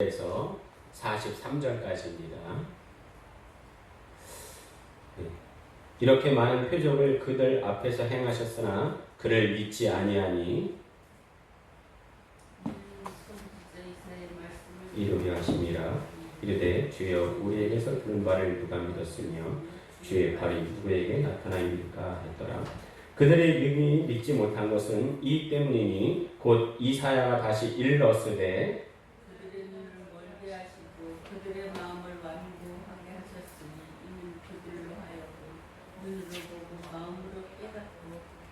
에서 43절까지입니다. 이렇게 많은 표적을 그들 앞에서 행하셨으나 그를 믿지 아니하니 이르게 하심이라. 이르되 주여 우리에게서 들은 바를 누가 믿었으며 주의 발이 누구에게 나타나입니까 했더라. 그들의 믿음이 믿지 못한 것은 이 때문이니 곧 이사야가 다시 일렀으되 그들의 눈을 멀게 하시고 그들의 마음을 완고하게 하셨으니 이는 그들로 하여금 눈으로 보고 마음으로 깨닫고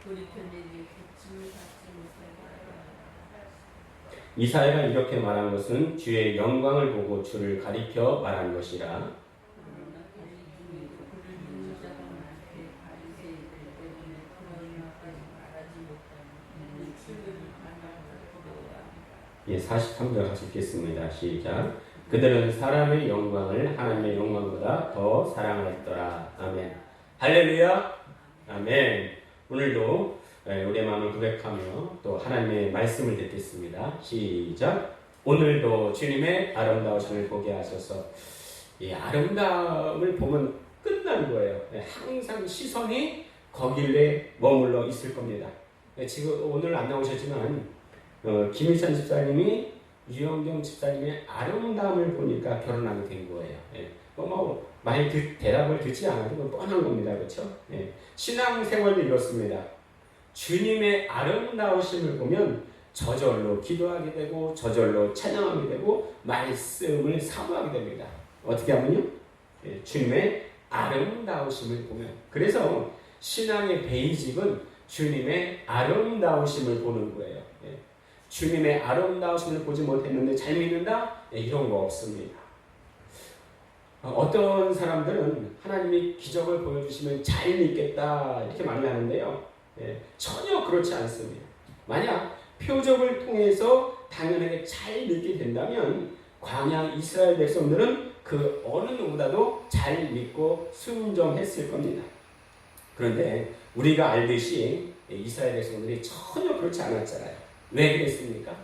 돌이켜내게 고침을 받지 못하게 하라. 이사야가 이렇게 말한 것은 주의 영광을 보고 주를 가리켜 말한 것이라. 그러나 바리 중에도 그를 믿는 자가 많되 바리새인들 때문에 그런 말까지 말하지 못하니 이는 주를 반항하려. 43절 같이 읽겠습니다. 시작. 그들은 사람의 영광을 하나님의 영광보다 더 사랑하였더라. 아멘. 할렐루야. 아멘. 오늘도 우리의 마음을 고백하며 또 하나님의 말씀을 듣겠습니다. 시작. 오늘도 주님의 아름다우심을 보게 하셔서 이 아름다움을 보면 끝나는 거예요. 항상 시선이 거길에 머물러 있을 겁니다. 지금 오늘 안 나오셨지만 김일찬 집사님이 유영경 집사님의 아름다움을 보니까 결혼하게 된 거예요. 많이 대답을 듣지 않아도 뻔한 겁니다. 그렇죠? 신앙생활도 이렇습니다. 주님의 아름다우심을 보면 저절로 기도하게 되고 저절로 찬양하게 되고 말씀을 사모하게 됩니다. 어떻게 하면요? 주님의 아름다우심을 보면. 그래서 신앙의 베이직은 주님의 아름다우심을 보는 거예요. 주님의 아름다우심을 보지 못했는데 잘 믿는다? 이런 거 없습니다. 어떤 사람들은 하나님이 기적을 보여주시면 잘 믿겠다 이렇게 많이 하는데요. 전혀 그렇지 않습니다. 만약 표적을 통해서 당연하게 잘 믿게 된다면 광야 이스라엘 백성들은 그 어느 누구보다도 잘 믿고 순종했을 겁니다. 그런데 우리가 알듯이 이스라엘 백성들이 전혀 그렇지 않았잖아요. 왜 그랬습니까?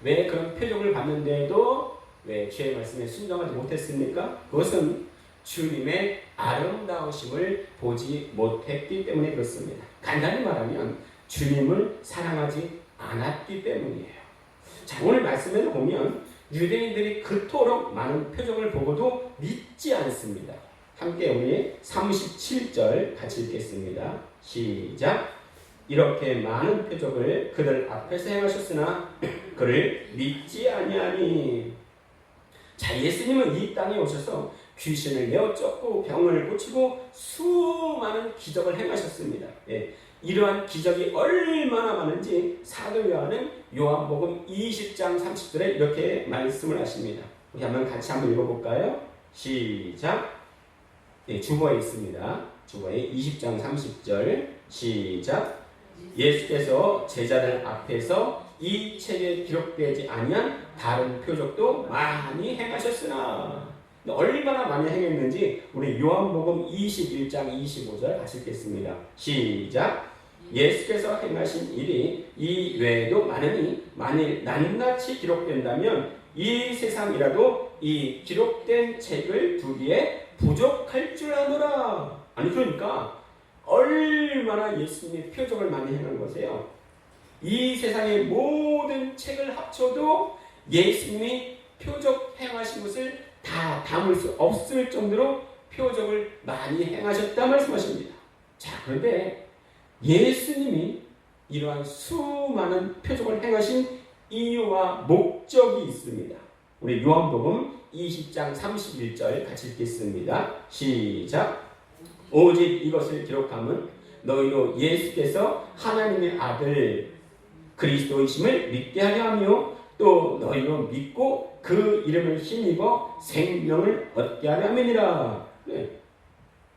왜 그런 표적을 봤는데도 왜 주의 말씀에 순종하지 못했습니까? 그것은 주님의 아름다우심을 보지 못했기 때문에 그렇습니다. 간단히 말하면 주님을 사랑하지 않았기 때문이에요. 자, 오늘 말씀에 보면 유대인들이 그토록 많은 표적을 보고도 믿지 않습니다. 함께 우리 37절 같이 읽겠습니다. 시작. 이렇게 많은 표적을 그들 앞에서 행하셨으나 그를 믿지 아니하니. 자, 예수님은 이 땅에 오셔서 귀신을 내어 쫓고 병을 고치고 수많은 기적을 행하셨습니다. 이러한 기적이 얼마나 많은지 사도 요한은 요한복음 20장 30절에 이렇게 말씀을 하십니다. 우리 같이 한번 읽어볼까요? 시작. 주보에 있습니다. 주보에 20장 30절 시작. 예수께서 제자들 앞에서 이 책에 기록되지 아니한 다른 표적도 많이 행하셨으나. 얼마나 많이 행했는지 우리 요한복음 21장 25절 같이 읽겠습니다. 시작. 예수께서 행하신 일이 이 외에도 많으니 만일 낱낱이 기록된다면 이 세상이라도 이 기록된 책을 두기에 부족할 줄 아노라. 아니 그러니까 얼마나 예수님이 표적을 많이 행한 거세요. 이 세상의 모든 책을 합쳐도 예수님이 표적 행하신 것을 다 담을 수 없을 정도로 표적을 많이 행하셨다 말씀하십니다. 자, 그런데 예수님이 이러한 수많은 표적을 행하신 이유와 목적이 있습니다. 우리 요한복음 20장 31절 같이 읽겠습니다. 시작. 오직 이것을 기록함은 너희로 예수께서 하나님의 아들 그리스도이심을 믿게 하려 하며 또 너희로 믿고 그 이름을 힘입어 생명을 얻게 하려 함이니라.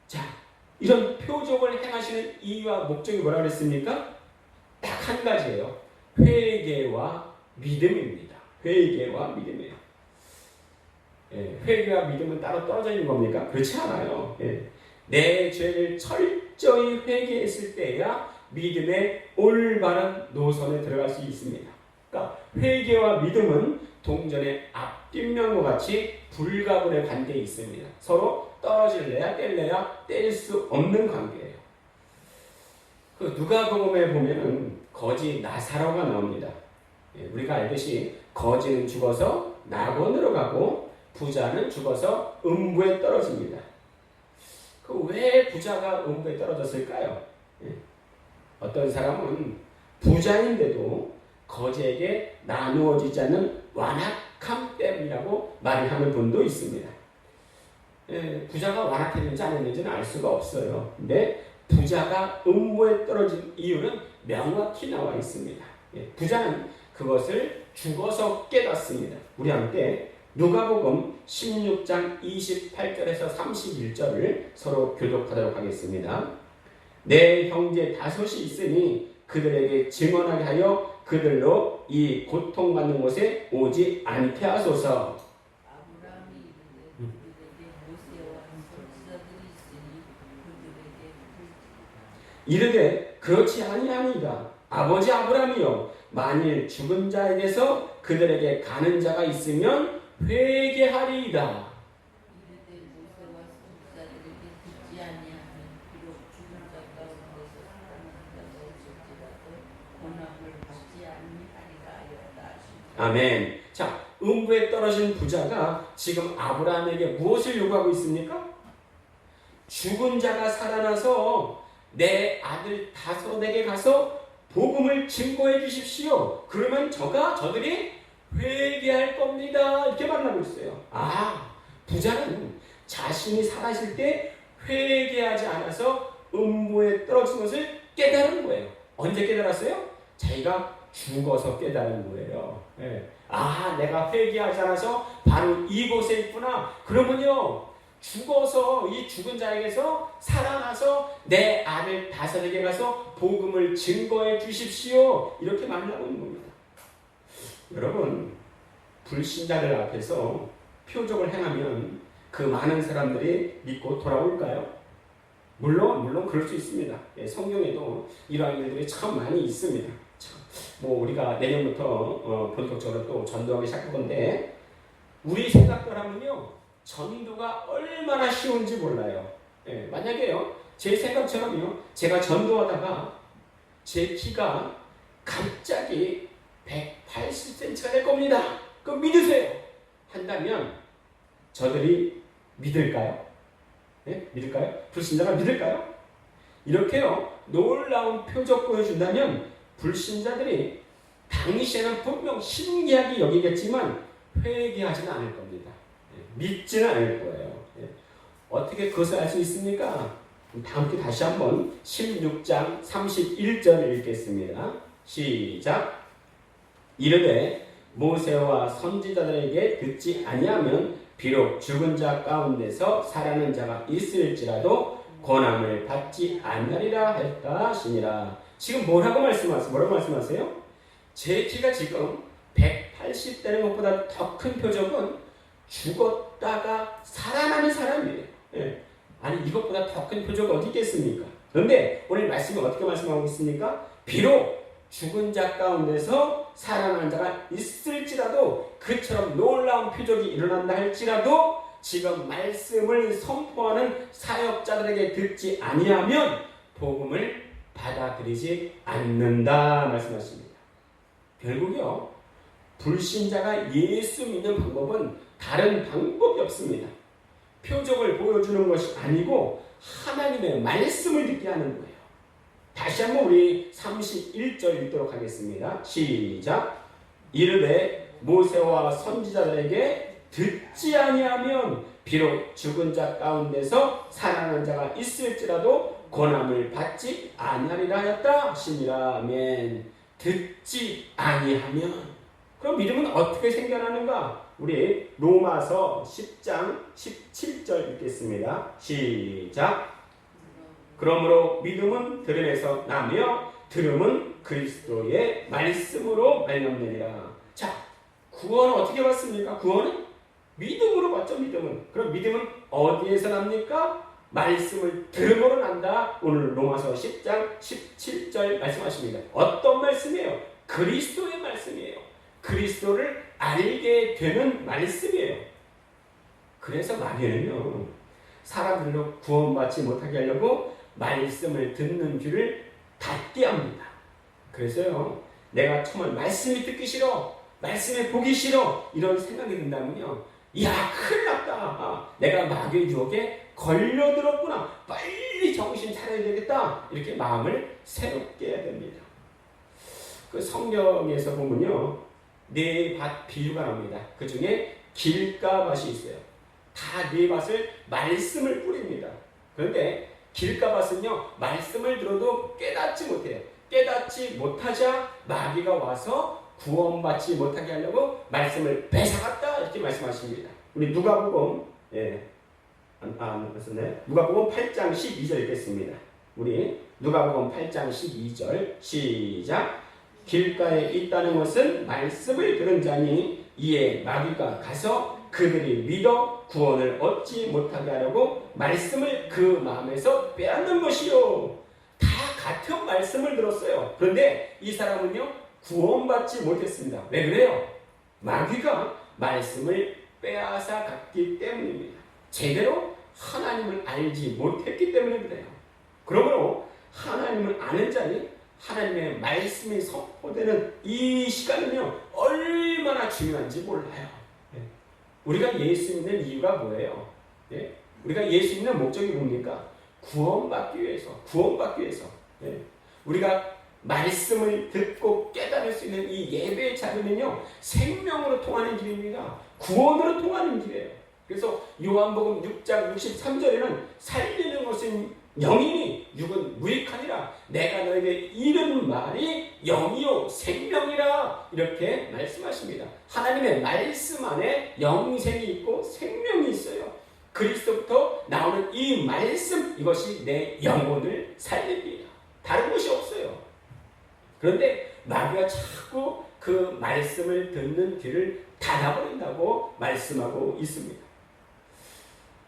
자, 이런 표적을 행하시는 이유와 목적이 뭐라 그랬습니까? 딱 한 가지예요. 회개와 믿음입니다. 회개와 믿음이에요. 회개와 믿음은 따로 떨어져 있는 겁니까? 그렇지 않아요. 내 죄를 철저히 회개했을 때야 믿음의 올바른 노선에 들어갈 수 있습니다. 그러니까 회개와 믿음은 동전의 앞뒷면과 같이 불가분의 관계에 있습니다. 서로 떨어질래야 뗄래야 뗄 수 없는 관계예요. 그 누가복음에 보면은 거지 나사로가 나옵니다. 우리가 알듯이 거지는 죽어서 낙원으로 가고 부자는 죽어서 음부에 떨어집니다. 그 왜 부자가 음부에 떨어졌을까요? 어떤 사람은 부자인데도 거지에게 나누어지지 않는 완악함 때문이라고 말을 하는 분도 있습니다. 부자가 완악했는지 안 했는지는 알 수가 없어요. 근데 부자가 음부에 떨어진 이유는 명확히 나와 있습니다. 부자는 그것을 죽어서 깨닫습니다. 우리 함께 누가복음 16장 28절에서 31절을 서로 교독하도록 하겠습니다. 내 형제 다섯이 있으니 그들에게 증언하게 하여 그들로 이 고통받는 곳에 오지 않게 하소서. 아브라함이 그들에게 모세와 선지자들이 있으니 그들에게 이르되 그렇지 아니하니이다. 아버지 아브라함이여, 만일 죽은 자에게서 그들에게 가는 자가 있으면 회개하리이다. 이르되 모세와 선지자들에게 듣지 아니하면 비록 죽은 자 가운데서 살아난 자가 있을지라도 권함을 받지 아니하리라 하였다. 아멘. 자, 음부에 떨어진 부자가 지금 아브라함에게 무엇을 요구하고 있습니까? 죽은 자가 살아나서 내 아들 다섯에게 가서 복음을 증거해 주십시오. 그러면 저들이 회개할 겁니다. 이렇게 말하고 있어요. 부자는 자신이 살아있을 때 회개하지 않아서 음부에 떨어진 것을 깨달은 거예요. 언제 깨달았어요? 자기가 죽어서 깨달은 거예요. 내가 회개하지 않아서 바로 이곳에 있구나. 그러면요, 죽어서 이 죽은 자에게서 살아나서 내 아들 다섯에게 가서 복음을 증거해 주십시오. 이렇게 말하고 있는 겁니다. 여러분, 불신자들 앞에서 표적을 행하면 그 많은 사람들이 믿고 돌아올까요? 물론 그럴 수 있습니다. 성경에도 이러한 일들이 참 많이 있습니다. 우리가 내년부터 본격적으로 또 전도하기 시작할 건데, 우리 생각대로라면요, 전도가 얼마나 쉬운지 몰라요. 만약에요, 제 생각처럼요, 제가 전도하다가 제 키가 갑자기 180cm가 될 겁니다. 그럼 믿으세요. 한다면 저들이 믿을까요? 믿을까요? 불신자가 믿을까요? 이렇게요, 놀라운 표적 보여준다면 불신자들이 당시에는 분명 신기하게 여기겠지만 회개하지는 않을 겁니다. 믿지는 않을 거예요. 어떻게 그것을 알 수 있습니까? 다음께 다시 한번 16장 31절을 읽겠습니다. 시작. 이르되 모세와 선지자들에게 듣지 아니하면 비록 죽은 자 가운데서 살아난 자가 있을지라도 권함을 받지 아니하리라 했다 하시니라. 지금 뭐라고 말씀하세요? 제 키가 지금 180 되는 것보다 더 큰 표적은 죽었다가 살아나는 사람이에요. 아니, 이것보다 더 큰 표적 어디 있겠습니까? 그런데 오늘 말씀이 어떻게 말씀하고 있습니까? 비록 죽은 자 가운데서 살아난 자가 있을지라도, 그처럼 놀라운 표적이 일어난다 할지라도 지금 말씀을 선포하는 사역자들에게 듣지 아니하면 복음을 받아들이지 않는다 말씀하십니다. 결국요, 불신자가 예수 믿는 방법은 다른 방법이 없습니다. 표적을 보여주는 것이 아니고 하나님의 말씀을 듣게 하는 거예요. 다시 한번 우리 31절 읽도록 하겠습니다. 시작. 이르되 모세와 선지자들에게 듣지 아니하면 비록 죽은 자 가운데서 살아난 자가 있을지라도 권함을 받지 아니하리라 하였다 하시니라. 아멘. 듣지 아니하면, 그럼 믿음은 어떻게 생겨나는가? 우리 로마서 10장 17절 읽겠습니다. 시작. 그러므로 믿음은 들음에서 나며 들음은 그리스도의 말씀으로 말미암느니라. 자, 구원은 어떻게 받습니까? 구원은 믿음으로 받죠. 믿음은. 그럼 믿음은 어디에서 납니까? 말씀을 들음으로 난다. 오늘 로마서 10장 17절 말씀하십니다. 어떤 말씀이에요? 그리스도의 말씀이에요. 그리스도를 알게 되는 말씀이에요. 그래서 마귀는요, 사람들로 구원받지 못하게 하려고 말씀을 듣는 귀를 닫게 합니다. 그래서요, 내가 정말 말씀이 듣기 싫어, 말씀이 보기 싫어, 이런 생각이 든다면요, 야, 큰일 났다. 내가 마귀의 유혹에 걸려들었구나. 빨리 정신 차려야 되겠다. 이렇게 마음을 새롭게 해야 됩니다. 그 성경에서 보면요, 네 밭 비유가 나옵니다. 그 중에 길가 밭이 있어요. 다 네 밭을 말씀을 뿌립니다. 그런데 길가 밭은요, 말씀을 들어도 깨닫지 못해요. 깨닫지 못하자 마귀가 와서 구원받지 못하게 하려고 말씀을 뺏어갔다, 이렇게 말씀하십니다. 우리 누가복음, 누가복음 8장 12절 읽겠습니다. 우리 누가복음 8장 12절 시작. 길가에 있다는 것은 말씀을 들은 자니 이에 마귀가 가서 그들이 믿어 구원을 얻지 못하게 하려고 말씀을 그 마음에서 빼앗는 것이요. 다 같은 말씀을 들었어요. 그런데 이 사람은요, 구원받지 못했습니다. 왜 그래요? 마귀가 말씀을 빼앗아 갔기 때문입니다. 제대로 하나님을 알지 못했기 때문에 그래요. 그러므로 하나님을 아는 자니 하나님의 말씀이 선포되는 이 시간은요, 얼마나 중요한지 몰라요. 우리가 예수 믿는 이유가 뭐예요? 우리가 예수 믿는 목적이 뭡니까? 구원받기 위해서. 우리가 말씀을 듣고 깨달을 수 있는 이 예배의 자리는요, 생명으로 통하는 길입니다. 구원으로 통하는 길이에요. 그래서 요한복음 6장 63절에는 살리는 것은 영이니 육은 무익하니라. 내가 너에게 이른 말이 영이요 생명이라. 이렇게 말씀하십니다. 하나님의 말씀 안에 영생이 있고 생명이 있어요. 그리스도부터 나오는 이 말씀, 이것이 내 영혼을 살립니다. 다른 것이 없어요. 그런데 마귀가 자꾸 그 말씀을 듣는 귀를 닫아버린다고 말씀하고 있습니다.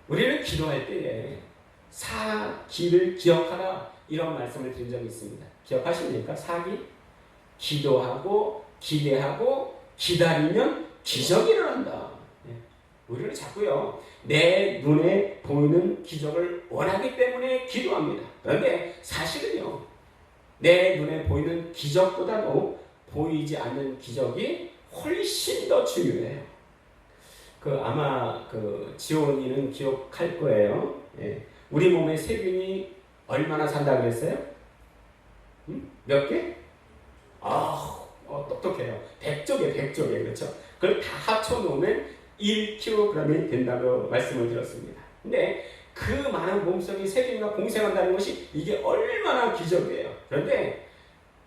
우리는 기도할 때에 사기를 기억하라, 이런 말씀을 드린 적이 있습니다. 기억하십니까? 사기? 기도하고 기대하고 기다리면 기적이 일어난다. 우리는 자꾸요, 내 눈에 보이는 기적을 원하기 때문에 기도합니다. 그런데 사실은요, 내 눈에 보이는 기적보다도 보이지 않는 기적이 훨씬 더 중요해요. 아마 지원이는 기억할 거예요. 우리 몸에 세균이 얼마나 산다고 그랬어요? 몇 개? 똑똑해요. 100조개, 그렇죠? 그걸 다 합쳐놓으면 1kg이 된다고 말씀을 드렸습니다. 근데 그 많은 몸속에 세균과 공생한다는 것이 이게 얼마나 기적이에요. 그런데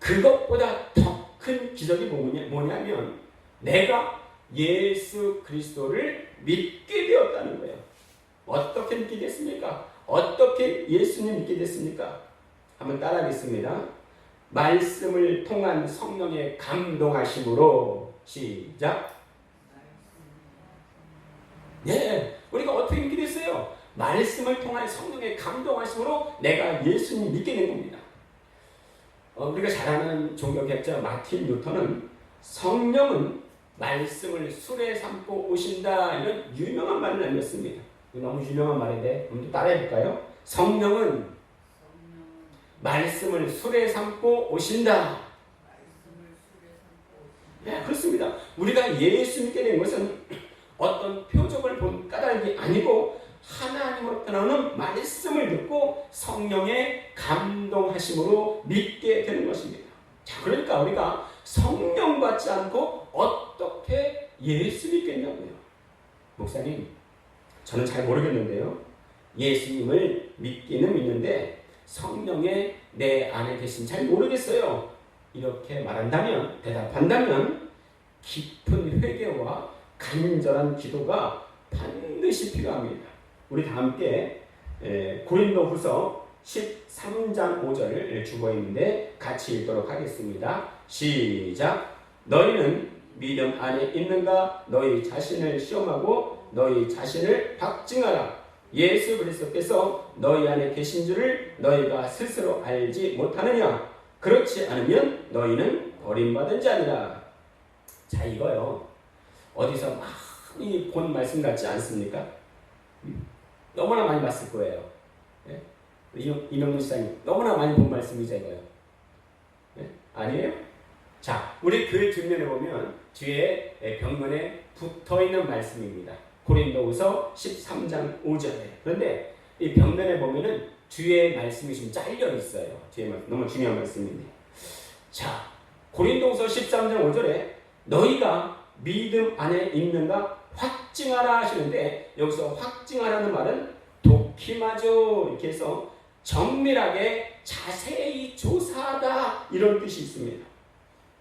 그것보다 더 큰 기적이 뭐냐면 내가 예수 그리스도를 믿게 되었다는 거예요. 어떻게 믿게 됐습니까? 어떻게 예수님 믿게 됐습니까? 한번 따라하겠습니다. 말씀을 통한 성령의 감동하심으로. 시작. 우리가 어떻게 믿게 됐어요? 말씀을 통한 성령의 감동하심으로 내가 예수님 믿게 된 겁니다. 우리가 잘 아는 종교개혁자 마틴 루터는 성령은 말씀을 술에 삼고 오신다, 이런 유명한 말을 남겼습니다. 너무 유명한 말인데 한번 따라해볼까요? 성령은 말씀을 술에 삼고 오신다. 그렇습니다. 우리가 예수 믿게 된 것은 어떤 표적을 본 까닭이 아니고 하나님으로부터 나오는 말씀을 듣고 성령의 감동하심으로 믿게 되는 것입니다. 자, 그러니까 우리가 성령 받지 않고 어떻게 예수 믿겠냐고요. 목사님, 저는 잘 모르겠는데요, 예수님을 믿기는 믿는데 성령의 내 안에 계신 잘 모르겠어요. 이렇게 말한다면, 대답한다면 깊은 회개와 간절한 기도가 반드시 필요합니다. 우리 다 함께 고린도후서 13장 5절을 주고 있는데 같이 읽도록 하겠습니다. 시작. 너희는 믿음 안에 있는가? 너희 자신을 시험하고 너희 자신을 박증하라. 예수 그리스도께서 너희 안에 계신 줄을 너희가 스스로 알지 못하느냐? 그렇지 않으면 너희는 버림받은 자니라. 자, 이거요, 어디서 많이 본 말씀 같지 않습니까? 너무나 많이 봤을 거예요. 예? 이명문 시장님 너무나 많이 본 말씀이죠 이거요. 예? 아니에요? 자, 우리 교회 뒷면에 보면 뒤에 벽면에 붙어있는 말씀입니다. 고린도후서 13장 5절에. 그런데 이 벽면에 보면은 뒤에 말씀이 좀 잘려 있어요. 뒤에 말씀 너무 중요한 말씀인데. 자, 고린도후서 13장 5절에 너희가 믿음 안에 있는가 확증하라 하시는데, 여기서 확증하라는 말은 도키마죠 이렇게 해서 정밀하게 자세히 조사하다 이런 뜻이 있습니다.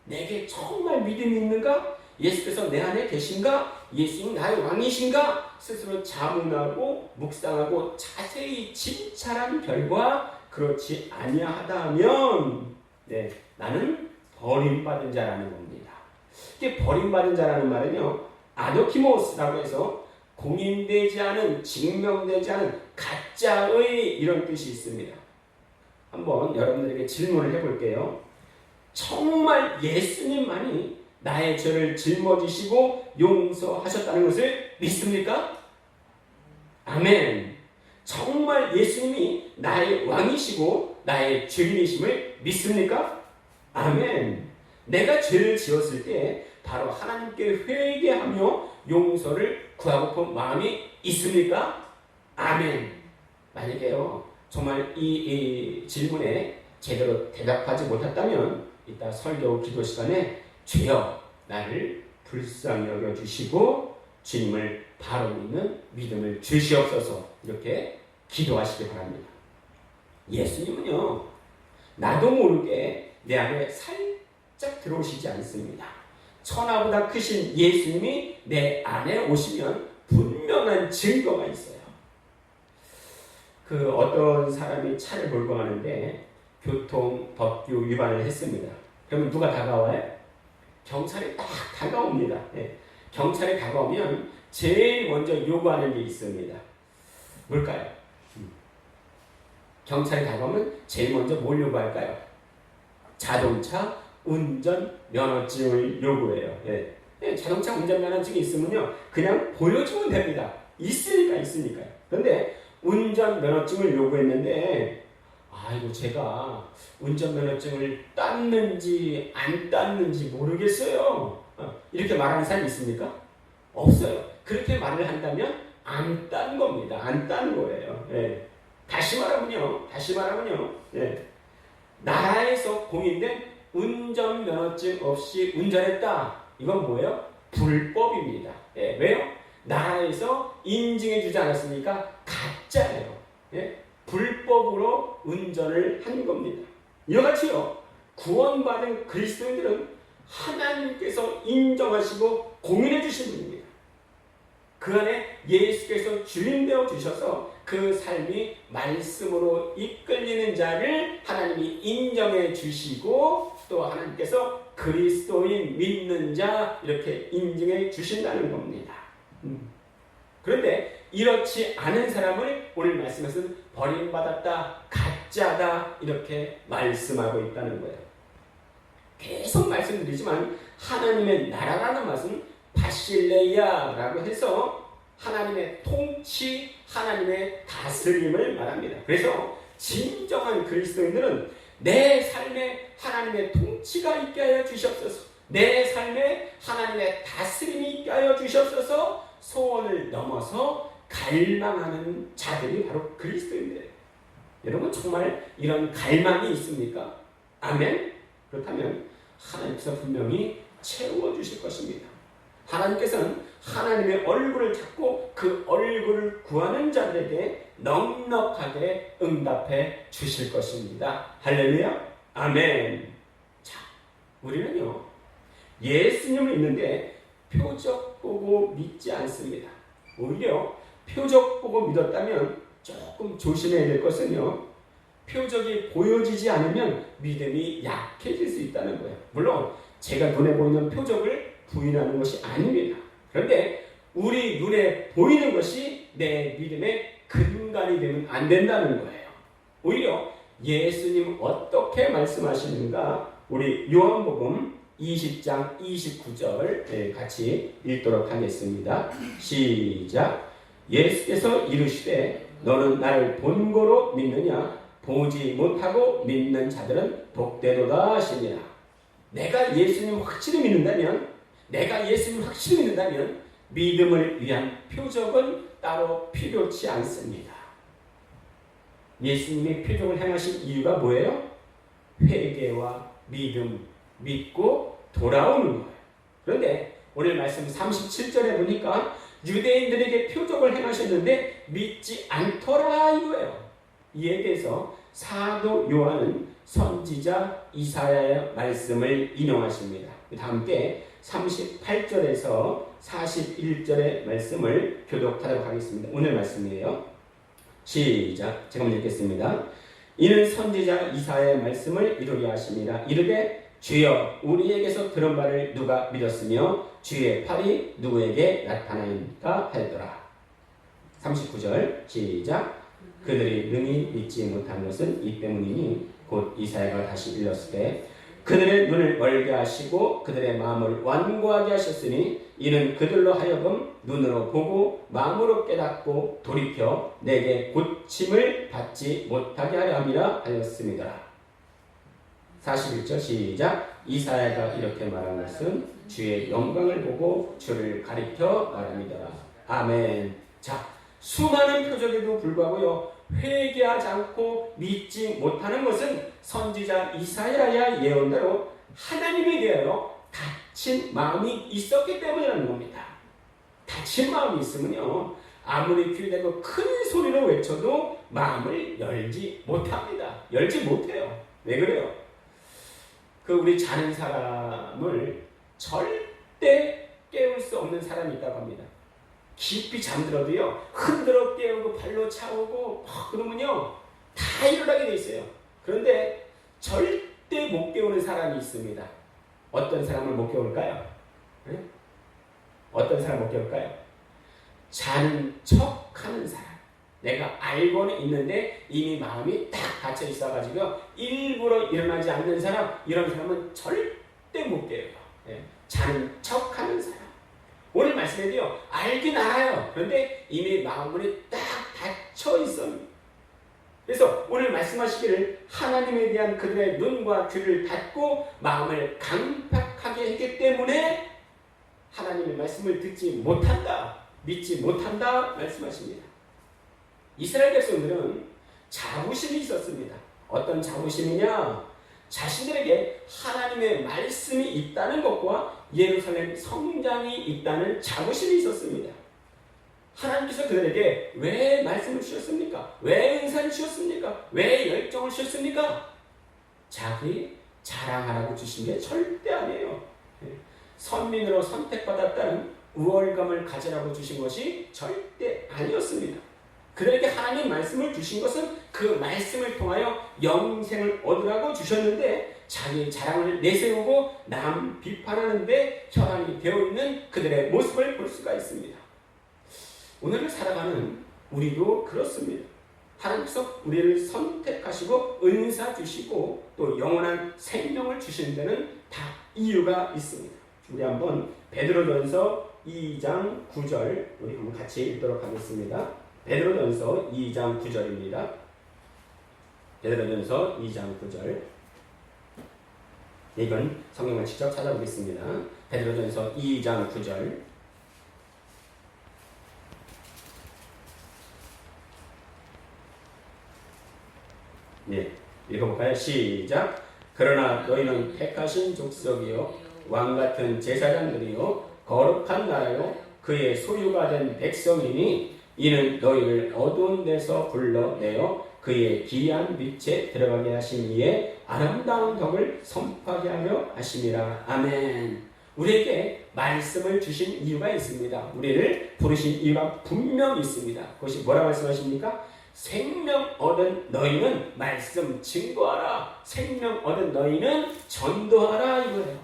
내게 정말 믿음이 있는가? 예수께서 내 안에 계신가? 예수님 나의 왕이신가? 스스로 자문하고 묵상하고 자세히 진찰한 결과 그렇지 아니하다면 나는 버림받은 자라는 겁니다. 이게 버림받은 자라는 말은요, 아도키모스라고 해서 공인되지 않은, 증명되지 않은 가짜의 이런 뜻이 있습니다. 한번 여러분들에게 질문을 해볼게요. 정말 예수님만이 나의 죄를 짊어지시고 용서하셨다는 것을 믿습니까? 아멘. 정말 예수님이 나의 왕이시고 나의 주인이심을 믿습니까? 아멘. 내가 죄를 지었을 때 바로 하나님께 회개하며 용서를 구하고픈 마음이 있습니까? 아멘. 만약에요, 정말 이 질문에 제대로 대답하지 못했다면 이따 설교 기도 시간에 주여 나를 불쌍히 여겨주시고 주님을 바로 믿는 믿음을 주시옵소서 이렇게 기도하시기 바랍니다. 예수님은요, 나도 모르게 내 안에 살짝 들어오시지 않습니다. 천하보다 크신 예수님이 내 안에 오시면 분명한 증거가 있어요. 어떤 사람이 차를 몰고 가는데 교통법규 위반을 했습니다. 그러면 누가 다가와요? 경찰이 딱 다가옵니다. 경찰이 다가오면 제일 먼저 요구하는 게 있습니다. 뭘까요? 경찰이 다가오면 제일 먼저 뭘 요구할까요? 자동차 운전 면허증을 요구해요. 자동차 운전 면허증이 있으면요, 그냥 보여주면 됩니다. 있으니까요. 그런데 운전 면허증을 요구했는데, 아이고 제가 운전면허증을 땄는지 안 땄는지 모르겠어요. 이렇게 말하는 사람이 있습니까? 없어요. 그렇게 말을 한다면 안 딴 겁니다. 안 딴 거예요. 다시 말하면요. 나라에서 공인된 운전면허증 없이 운전했다. 이건 뭐예요? 불법입니다. 왜요? 나라에서 인증해 주지 않았으니까 가짜예요. 불법으로 운전을 한 겁니다. 이와 같이요, 구원받은 그리스도인들은 하나님께서 인정하시고 공인해 주신 분입니다. 그 안에 예수께서 주인 되어 주셔서 그 삶이 말씀으로 이끌리는 자를 하나님이 인정해 주시고, 또 하나님께서 그리스도인 믿는 자 이렇게 인정해 주신다는 겁니다. 그런데 이렇지 않은 사람을 오늘 말씀에서는 버림받았다, 가짜다 이렇게 말씀하고 있다는 거예요. 계속 말씀드리지만 하나님의 나라라는 말은 바실레이아라고 해서 하나님의 통치, 하나님의 다스림을 말합니다. 그래서 진정한 그리스도인들은 내 삶에 하나님의 통치가 있게 하여 주시옵소서, 내 삶에 하나님의 다스림이 있게 하여 주시옵소서 소원을 넘어서 갈망하는 자들이 바로 그리스도인들이에요. 여러분 정말 이런 갈망이 있습니까? 아멘? 그렇다면 하나님께서 분명히 채워주실 것입니다. 하나님께서는 하나님의 얼굴을 찾고 그 얼굴을 구하는 자들에게 넉넉하게 응답해 주실 것입니다. 할렐루야? 아멘. 자, 우리는요, 예수님을 믿는데 표적 보고 믿지 않습니다. 오히려 표적 보고 믿었다면 조금 조심해야 될 것은요, 표적이 보여지지 않으면 믿음이 약해질 수 있다는 거예요. 물론 제가 눈에 보이는 표적을 부인하는 것이 아닙니다. 그런데 우리 눈에 보이는 것이 내 믿음의 근간이 되면 안 된다는 거예요. 오히려 예수님 어떻게 말씀하시는가, 우리 요한복음 20장 29절 같이 읽도록 하겠습니다. 시작. 예수께서 이르시되 너는 나를 본고로 믿느냐? 보지 못하고 믿는 자들은 복되도다 하시니라. 내가 예수님 확실히 믿는다면 믿음을 위한 표적은 따로 필요치 않습니다. 예수님이 표적을 행하신 이유가 뭐예요? 회개와 믿음, 믿고 돌아오는 거예요. 그런데 오늘 말씀 37절에 보니까 유대인들에게 표적을 행하셨는데 믿지 않더라 이거예요. 이에 대해서 사도 요한은 선지자 이사야의 말씀을 인용하십니다. 다음 때 38절에서 41절의 말씀을 교독하도록 하겠습니다. 오늘 말씀이에요. 시작. 제가 먼저 읽겠습니다. 이는 선지자 이사야의 말씀을 이루려 하심이라. 이르되 주여 우리에게서 들은 바를 누가 믿었으며 주의 팔이 누구에게 나타나니까 하였더라. 39절 시작. 그들이 능히 믿지 못한 것은 이 때문이니 곧 이사야가 다시 일렀을 때 그들의 눈을 멀게 하시고 그들의 마음을 완고하게 하셨으니 이는 그들로 하여금 눈으로 보고 마음으로 깨닫고 돌이켜 내게 고침을 받지 못하게 하려 함이라 하였습니다. 41절 시작. 이사야가 이렇게 말한 것은 주의 영광을 보고 주를 가리켜 말합니다. 아멘. 자, 수많은 표적에도 불구하고요, 회개하지 않고 믿지 못하는 것은 선지자 이사야의 예언대로 하나님에 대하여 닫힌 마음이 있었기 때문이라는 겁니다. 닫힌 마음이 있으면요, 아무리 귀대고 큰 소리로 외쳐도 마음을 열지 못합니다. 열지 못해요. 왜 그래요? 우리 자는 사람을 절대 깨울 수 없는 사람이 있다고 합니다. 깊이 잠들어도요, 흔들어 깨우고 발로 차오고 그러면요 다 일어나게 돼 있어요. 그런데 절대 못 깨우는 사람이 있습니다. 어떤 사람을 못 깨울까요? 네? 어떤 사람 못 깨울까요? 자는 척하는 사람. 내가 알고는 있는데 이미 마음이 딱 닫혀 있어가지고 일부러 일어나지 않는 사람, 이런 사람은 절대 못 깨워요. 네? 자는 척하는 사람. 오늘 말씀에도요, 알긴 알아요. 그런데 이미 마음문이 딱 닫혀 있어요. 그래서 오늘 말씀하시기를 하나님에 대한 그들의 눈과 귀를 닫고 마음을 강팍하게 했기 때문에 하나님의 말씀을 듣지 못한다, 믿지 못한다 말씀하십니다. 이스라엘 백성들은 자부심이 있었습니다. 어떤 자부심이냐? 자신들에게 하나님의 말씀이 있다는 것과 예루살렘 성장이 있다는 자부심이 있었습니다. 하나님께서 그들에게 왜 말씀을 주셨습니까? 왜 은사를 주셨습니까? 왜 열정을 주셨습니까? 자기 자랑하라고 주신 게 절대 아니에요. 선민으로 선택받았다는 우월감을 가지라고 주신 것이 절대 아니었습니다. 그들에게 하나님 말씀을 주신 것은 그 말씀을 통하여 영생을 얻으라고 주셨는데 자기 자랑을 내세우고 남 비판하는데 혈안이 되어 있는 그들의 모습을 볼 수가 있습니다. 오늘을 살아가는 우리도 그렇습니다. 하나님께서 우리를 선택하시고 은사 주시고 또 영원한 생명을 주시는 데는 다 이유가 있습니다. 우리 한번 베드로전서 2장 9절 우리 한번 같이 읽도록 하겠습니다. 베드로전서 2장 9절입니다. 베드로전서 2장 9절. 이건 성경을 직접 찾아보겠습니다. 베드로전서 2장 9절. 네, 읽어볼까요? 시작. 그러나 너희는 택하신 족속이요 왕같은 제사장들이요 거룩한 나라요 그의 소유가 된 백성이니 이는 너희를 어두운 데서 불러내어 그의 기이한 빛에 들어가게 하신 이의 아름다운 덕을 선포하게 하려 하심이라. 아멘. 우리에게 말씀을 주신 이유가 있습니다. 우리를 부르신 이유가 분명히 있습니다. 그것이 뭐라고 말씀하십니까? 생명 얻은 너희는 말씀 증거하라. 생명 얻은 너희는 전도하라 이거예요.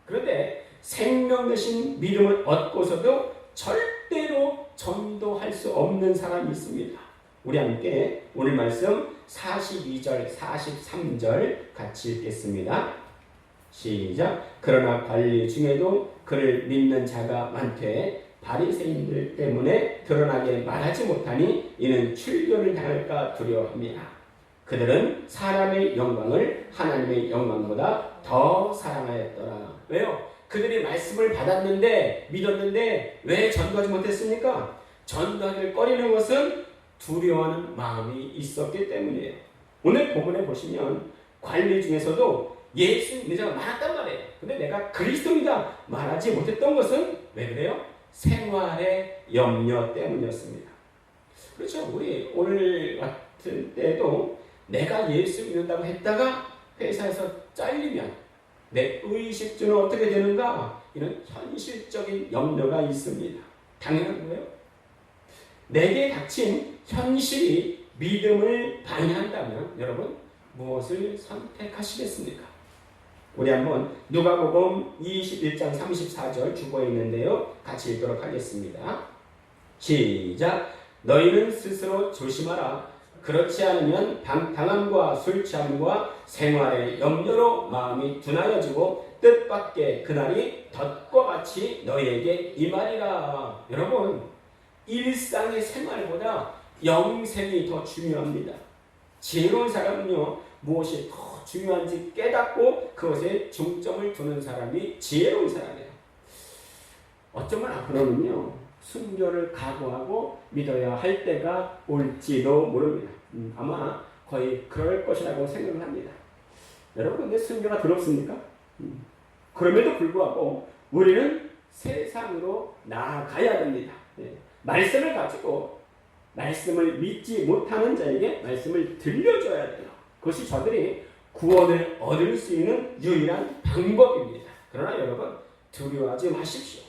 그런데 생명 대신 믿음을 얻고서도 절대로 전도할 수 없는 사람이 있습니다. 우리 함께 오늘 말씀 42절, 43절 같이 읽겠습니다. 시작. 그러나 관리 중에도 그를 믿는 자가 많되 바리새인들 때문에 드러나게 말하지 못하니 이는 출교를 당할까 두려워합니다. 그들은 사람의 영광을 하나님의 영광보다 더 사랑하였더라. 왜요? 그들이 말씀을 받았는데 믿었는데 왜 전도하지 못했습니까? 전도하길 꺼리는 것은 두려워하는 마음이 있었기 때문이에요. 오늘 본문에 보시면 관리 중에서도 예수 믿는 자가 많았단 말이에요. 근데 내가 그리스도이다 말하지 못했던 것은 왜 그래요? 생활의 염려 때문이었습니다. 그렇죠. 우리 오늘 같은 때도 내가 예수 믿는다고 했다가 회사에서 잘리면 내 의식주는 어떻게 되는가? 이런 현실적인 염려가 있습니다. 당연한 거예요. 내게 닥친 현실이 믿음을 방해한다면 여러분 무엇을 선택하시겠습니까? 우리 한번 누가복음 21장 34절 주보에 있는데요. 같이 읽도록 하겠습니다. 시작. 너희는 스스로 조심하라. 그렇지 않으면 방탕함과 술 취함과 생활의 염려로 마음이 둔하여지고 뜻밖의 그날이 덫과 같이 너희에게 임하리라. 여러분, 일상의 생활보다 영생이 더 중요합니다. 지혜로운 사람은요, 무엇이 더 중요한지 깨닫고 그것에 중점을 두는 사람이 지혜로운 사람이에요. 어쩌면 앞으로는요, 순교를 각오하고 믿어야 할 때가 올지도 모릅니다. 아마 거의 그럴 것이라고 생각을 합니다. 여러분, 근데 순교가 두렵습니까? 그럼에도 불구하고 우리는 세상으로 나아가야 됩니다. 말씀을 가지고 말씀을 믿지 못하는 자에게 말씀을 들려줘야 돼요. 그것이 저들이 구원을 얻을 수 있는 유일한 방법입니다. 그러나 여러분, 두려워하지 마십시오.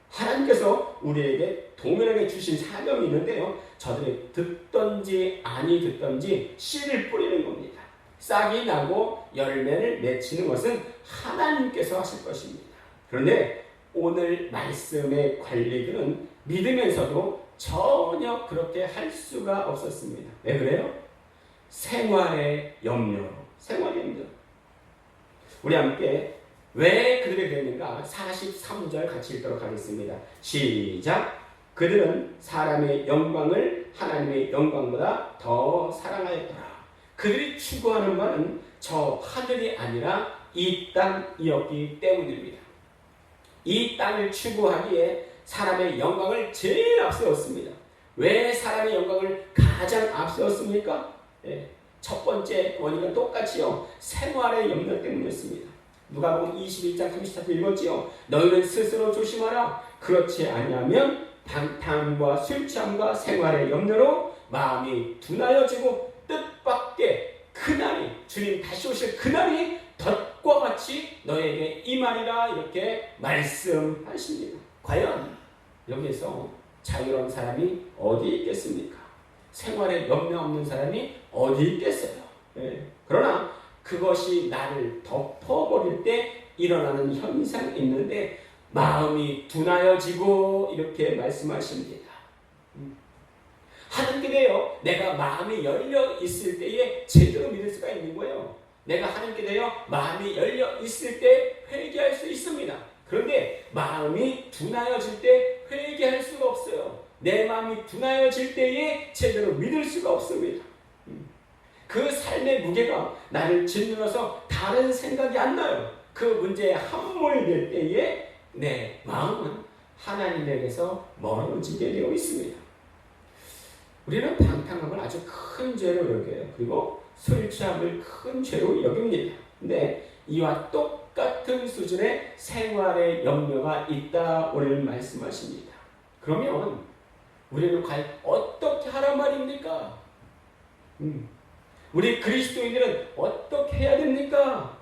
하나님께서 우리에게 도면하게 주신 사명이 있는데요. 저들이 듣든지 아니 듣든지 씨를 뿌리는 겁니다. 싹이 나고 열매를 맺히는 것은 하나님께서 하실 것입니다. 그런데 오늘 말씀의 관리들은 믿으면서도 전혀 그렇게 할 수가 없었습니다. 왜 그래요? 생활의 염려로. 생활의 염려. 우리 함께 왜 그들이 그랬는가? 43절 같이 읽도록 하겠습니다. 시작. 그들은 사람의 영광을 하나님의 영광보다 더 사랑하였더라. 그들이 추구하는 바는 저 하늘이 아니라 이 땅이었기 때문입니다. 이 땅을 추구하기에 사람의 영광을 제일 앞세웠습니다. 왜 사람의 영광을 가장 앞세웠습니까? 첫 번째 원인은 똑같이요. 생활의 염려 때문이었습니다. 누가복음 21장 34절 읽었지요. 너희는 스스로 조심하라. 그렇지 아니하면 방탕과 술 취함과 생활의 염려로 마음이 둔하여지고 뜻밖의 그날이 주님 다시 오실 그날이 덫과 같이 너에게 임하리라 이렇게 말씀하십니다. 과연 여기에서 자유로운 사람이 어디 있겠습니까? 생활에 염려 없는 사람이 어디 있겠어요? 그러나 그것이 나를 덮어버릴 때 일어나는 현상이 있는데 마음이 둔하여지고 이렇게 말씀하십니다. 하나님께 내가 마음이 열려 있을 때에 제대로 믿을 수가 있는 거예요. 내가 하나님께 대하여 마음이 열려 있을 때 회개할 수 있습니다. 그런데 마음이 둔하여질 때 회개할 수가 없어요. 내 마음이 둔하여질 때에 제대로 믿을 수가 없습니다. 그 삶의 무게가 나를 짓눌러서 다른 생각이 안 나요. 그 문제에 함몰될 때에 내 마음은 하나님에게서 멀어지게 되어 있습니다. 우리는 방탕함을 아주 큰 죄로 여겨요. 그리고 술 취함을 큰 죄로 여깁니다. 근데 이와 똑같은 수준의 생활의 염려가 있다 오늘 말씀하십니다. 그러면 우리는 과연 어떻게 하란 말입니까? 우리 그리스도인들은 어떻게 해야 됩니까?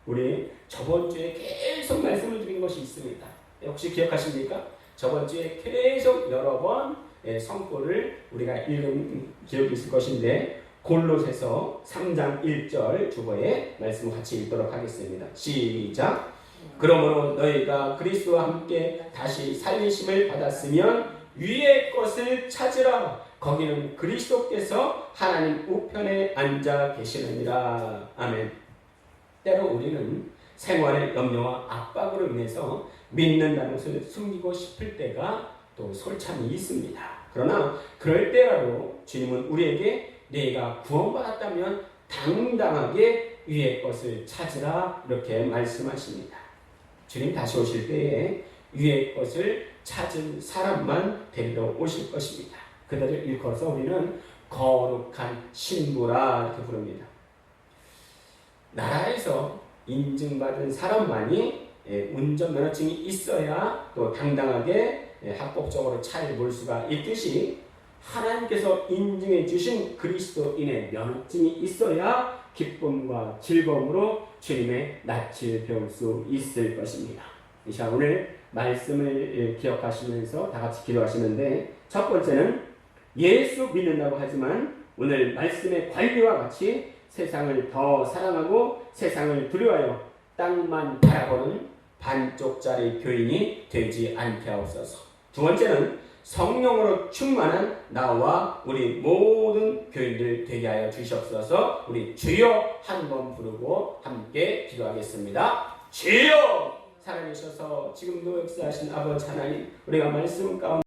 우리 저번 주에 계속 말씀을 드린 것이 있습니다. 혹시 기억하십니까? 저번 주에 계속 여러 번 선포를 우리가 읽은 기억이 있을 것인데 골로새서 3장 1절 주보의 말씀을 같이 읽도록 하겠습니다. 시작. 그러므로 너희가 그리스도와 함께 다시 살리심을 받았으면 위의 것을 찾으라. 거기는 그리스도께서 하나님 우편에 앉아 계시느니라. 아멘. 때로 우리는 생활의 염려와 압박으로 인해서 믿는다는 것을 숨기고 싶을 때가 또 솔찬히 있습니다. 그러나 그럴 때라도 주님은 우리에게 네가 구원받았다면 당당하게 위의 것을 찾으라 이렇게 말씀하십니다. 주님 다시 오실 때에 위의 것을 찾은 사람만 데리러 오실 것입니다. 그들을 일컬어서 우리는 거룩한 신부라 이렇게 부릅니다. 나라에서 인증받은 사람만이 운전면허증이 있어야 또 당당하게 합법적으로 차를 몰 수가 있듯이 하나님께서 인증해 주신 그리스도인의 면허증이 있어야 기쁨과 즐거움으로 주님의 낯을 배울 수 있을 것입니다. 자, 오늘 말씀을 기억하시면서 다 같이 기도하시는데, 첫 번째는 예수 믿는다고 하지만 오늘 말씀의 관리와 같이 세상을 더 사랑하고 세상을 두려워하여 땅만 바라보는 반쪽짜리 교인이 되지 않게 하옵소서. 두 번째는 성령으로 충만한 나와 우리 모든 교인들 되게 하여 주시옵소서. 우리 주여 한번 부르고 함께 기도하겠습니다. 주여! 살아계셔서 지금도 역사하신 아버지 하나님, 우리가 말씀 가운데